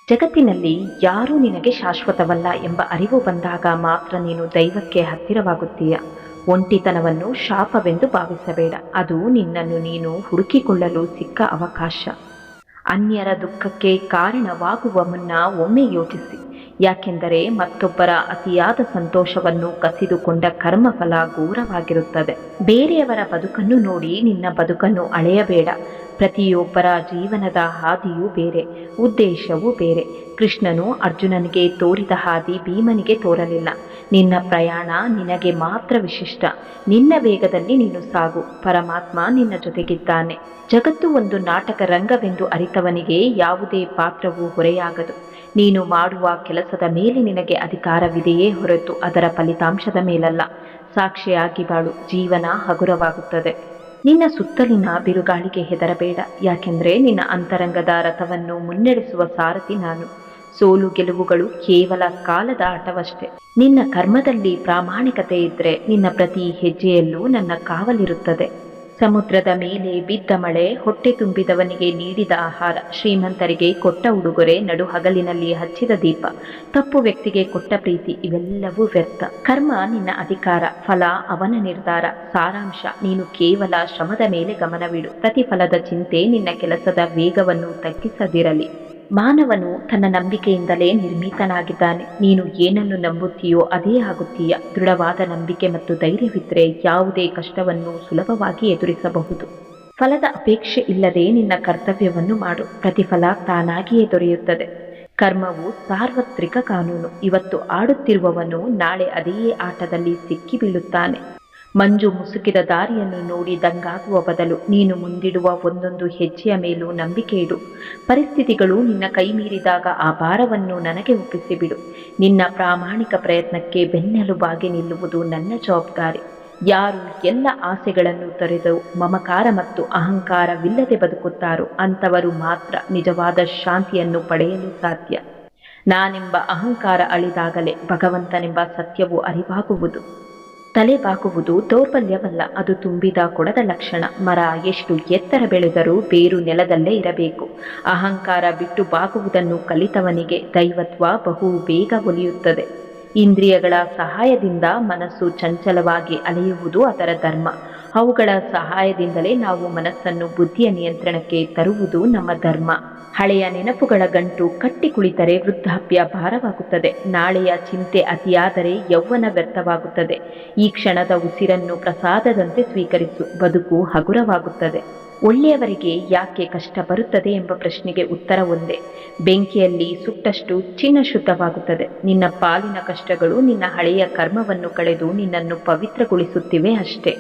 ಜಗತ್ತಿನಲ್ಲಿ ಯಾರೂ ನಿನಗೆ ಶಾಶ್ವತವಲ್ಲ ಎಂಬ ಅರಿವು ಬಂದಾಗ ಮಾತ್ರ ನೀನು ದೈವಕ್ಕೆ ಹತ್ತಿರವಾಗುತ್ತೀಯ. ಒಂಟಿತನವನ್ನು ಶಾಪವೆಂದು ಭಾವಿಸಬೇಡ, ಅದು ನಿನ್ನನ್ನು ನೀನು ಹುಡುಕಿಕೊಳ್ಳಲು ಸಿಕ್ಕ ಅವಕಾಶ. ಅನ್ಯರ ದುಃಖಕ್ಕೆ ಕಾರಣವಾಗುವ ಮುನ್ನ ಒಮ್ಮೆ ಯೋಚಿಸಿ, ಯಾಕೆಂದರೆ ಮತ್ತೊಬ್ಬರ ಅತಿಯಾದ ಸಂತೋಷವನ್ನು ಕಸಿದುಕೊಂಡ ಕರ್ಮಫಲ ಘೋರವಾಗಿರುತ್ತದೆ. ಬೇರೆಯವರ ಬದುಕನ್ನು ನೋಡಿ ನಿನ್ನ ಬದುಕನ್ನು ಅಳೆಯಬೇಡ. ಪ್ರತಿಯೊಬ್ಬರ ಜೀವನದ ಹಾದಿಯೂ ಬೇರೆ, ಉದ್ದೇಶವೂ ಬೇರೆ. ಕೃಷ್ಣನು ಅರ್ಜುನನಿಗೆ ತೋರಿದ ಹಾದಿ ಭೀಮನಿಗೆ ತೋರಲಿಲ್ಲ. ನಿನ್ನ ಪ್ರಯಾಣ ನಿನಗೆ ಮಾತ್ರ ವಿಶಿಷ್ಟ. ನಿನ್ನ ವೇಗದಲ್ಲಿ ನೀನು ಸಾಗು, ಪರಮಾತ್ಮ ನಿನ್ನ ಜೊತೆಗಿದ್ದಾನೆ. ಜಗತ್ತು ಒಂದು ನಾಟಕ ರಂಗವೆಂದು ಅರಿತವನಿಗೆ ಯಾವುದೇ ಪಾತ್ರವೂ ಹೊರೆಯಾಗದು. ನೀನು ಮಾಡುವ ಕೆಲಸದ ಮೇಲೆ ನಿನಗೆ ಅಧಿಕಾರವಿದೆಯೇ ಹೊರತು ಅದರ ಫಲಿತಾಂಶದ ಮೇಲಲ್ಲ. ಸಾಕ್ಷಿಯಾಗಿ ಬಾಳು, ಜೀವನ ಹಗುರವಾಗುತ್ತದೆ. ನಿನ್ನ ಸುತ್ತಲಿನ ಬಿರುಗಾಳಿಗೆ ಹೆದರಬೇಡ, ಯಾಕೆಂದರೆ ನಿನ್ನ ಅಂತರಂಗದ ರಥವನ್ನು ಮುನ್ನಡೆಸುವ ಸಾರಥಿ ನಾನು. ಸೋಲು ಗೆಲುವುಗಳು ಕೇವಲ ಕಾಲದ ಆಟವಷ್ಟೇ. ನಿನ್ನ ಕರ್ಮದಲ್ಲಿ ಪ್ರಾಮಾಣಿಕತೆ ಇದ್ದರೆ ನಿನ್ನ ಪ್ರತಿ ಹೆಜ್ಜೆಯಲ್ಲೂ ನನ್ನ ಕಾವಲಿರುತ್ತದೆ. ಸಮುದ್ರದ ಮೇಲೆ ಬಿದ್ದ ಮಳೆ, ಹೊಟ್ಟೆ ತುಂಬಿದವನಿಗೆ ನೀಡಿದ ಆಹಾರ, ಶ್ರೀಮಂತರಿಗೆ ಕೊಟ್ಟ ಉಡುಗೊರೆ, ನಡು ಹಗಲಿನಲ್ಲಿ ಹಚ್ಚಿದ ದೀಪ, ತಪ್ಪು ವ್ಯಕ್ತಿಗೆ ಕೊಟ್ಟ ಪ್ರೀತಿ, ಇವೆಲ್ಲವೂ ವ್ಯರ್ಥ. ಕರ್ಮ ನಿನ್ನ ಅಧಿಕಾರ, ಫಲ ಅವನ ನಿರ್ಧಾರ. ಸಾರಾಂಶ, ನೀನು ಕೇವಲ ಶ್ರಮದ ಮೇಲೆ ಗಮನವಿಡು. ಪ್ರತಿಫಲದ ಚಿಂತೆ ನಿನ್ನ ಕೆಲಸದ ವೇಗವನ್ನು ತಗ್ಗಿಸದಿರಲಿ. ಮಾನವನು ತನ್ನ ನಂಬಿಕೆಯಿಂದಲೇ ನಿರ್ಮಿತನಾಗಿದ್ದಾನೆ. ನೀನು ಏನನ್ನು ನಂಬುತ್ತೀಯೋ ಅದೇ ಆಗುತ್ತೀಯ. ದೃಢವಾದ ನಂಬಿಕೆ ಮತ್ತು ಧೈರ್ಯವಿದ್ದರೆ ಯಾವುದೇ ಕಷ್ಟವನ್ನು ಸುಲಭವಾಗಿ ಎದುರಿಸಬಹುದು. ಫಲದ ಅಪೇಕ್ಷೆ ಇಲ್ಲದೆ ನಿನ್ನ ಕರ್ತವ್ಯವನ್ನು ಮಾಡು, ಪ್ರತಿಫಲ ತಾನಾಗಿಯೇ ದೊರೆಯುತ್ತದೆ. ಕರ್ಮವು ಸಾರ್ವತ್ರಿಕ ಕಾನೂನು. ಇವತ್ತು ಆಡುತ್ತಿರುವವನು ನಾಳೆ ಅದೇ ಆಟದಲ್ಲಿ ಸಿಕ್ಕಿ ಬೀಳುತ್ತಾನೆ. ಮಂಜು ಮುಸುಕಿದ ದಾರಿಯನ್ನು ನೋಡಿ ದಂಗಾಗುವ ಬದಲು ನೀನು ಮುಂದಿಡುವ ಒಂದೊಂದು ಹೆಜ್ಜೆಯ ಮೇಲೂ ನಂಬಿಕೆ ಇಡು. ಪರಿಸ್ಥಿತಿಗಳು ನಿನ್ನ ಕೈ ಮೀರಿದಾಗ ಆ ಭಾರವನ್ನು ನನಗೆ ಒಪ್ಪಿಸಿಬಿಡು. ನಿನ್ನ ಪ್ರಾಮಾಣಿಕ ಪ್ರಯತ್ನಕ್ಕೆ ಬೆನ್ನೆಲುಬಾಗಿ ನಿಲ್ಲುವುದು ನನ್ನ ಜವಾಬ್ದಾರಿ. ಯಾರು ಎಲ್ಲ ಆಸೆಗಳನ್ನು ತೊರೆದು ಮಮಕಾರ ಮತ್ತು ಅಹಂಕಾರವಿಲ್ಲದೆ ಬದುಕುತ್ತಾರೋ ಅಂಥವರು ಮಾತ್ರ ನಿಜವಾದ ಶಾಂತಿಯನ್ನು ಪಡೆಯಲು ಸಾಧ್ಯ. ನಾನೆಂಬ ಅಹಂಕಾರ ಅಳಿದಾಗಲೇ ಭಗವಂತನೆಂಬ ಸತ್ಯವು ಅರಿವಾಗುವುದು. ತಲೆ ಬಾಗುವುದು ದೌರ್ಬಲ್ಯವಲ್ಲ, ಅದು ತುಂಬಿದ ಕೊಡದ ಲಕ್ಷಣ. ಮರ ಎಷ್ಟು ಎತ್ತರ ಬೆಳೆದರೂ ಬೇರು ನೆಲದಲ್ಲೇ ಇರಬೇಕು. ಅಹಂಕಾರ ಬಿಟ್ಟು ಬಾಗುವುದನ್ನು ಕಲಿತವನಿಗೆ ದೈವತ್ವ ಬಹು ಬೇಗ ಒಲಿಯುತ್ತದೆ. ಇಂದ್ರಿಯಗಳ ಸಹಾಯದಿಂದ ಮನಸ್ಸು ಚಂಚಲವಾಗಿ ಅಲೆಯುವುದು ಅದರ ಧರ್ಮ. ಅವುಗಳ ಸಹಾಯದಿಂದಲೇ ನಾವು ಮನಸ್ಸನ್ನು ಬುದ್ಧಿಯ ನಿಯಂತ್ರಣಕ್ಕೆ ತರುವುದು ನಮ್ಮ ಧರ್ಮ. ಹಳೆಯ ನೆನಪುಗಳ ಗಂಟು ಕಟ್ಟಿ ಕುಳಿತರೆ ವೃದ್ಧಾಪ್ಯ ಭಾರವಾಗುತ್ತದೆ. ನಾಳೆಯ ಚಿಂತೆ ಅತಿಯಾದರೆ ಯೌವನ ವ್ಯರ್ಥವಾಗುತ್ತದೆ. ಈ ಕ್ಷಣದ ಉಸಿರನ್ನು ಪ್ರಸಾದದಂತೆ ಸ್ವೀಕರಿಸು, ಬದುಕು ಹಗುರವಾಗುತ್ತದೆ. ಒಳ್ಳೆಯವರಿಗೆ ಯಾಕೆ ಕಷ್ಟ ಬರುತ್ತದೆ ಎಂಬ ಪ್ರಶ್ನೆಗೆ ಉತ್ತರ ಒಂದೇ: ಬೆಂಕಿಯಲ್ಲಿ ಸುಟ್ಟಷ್ಟು ಚಿನ್ನ ಶುದ್ಧವಾಗುತ್ತದೆ. ನಿನ್ನ ಪಾಲಿನ ಕಷ್ಟಗಳು ನಿನ್ನ ಹಳೆಯ ಕರ್ಮವನ್ನು ಕಳೆದು ನಿನ್ನನ್ನು ಪವಿತ್ರಗೊಳಿಸುತ್ತಿವೆ ಅಷ್ಟೇ.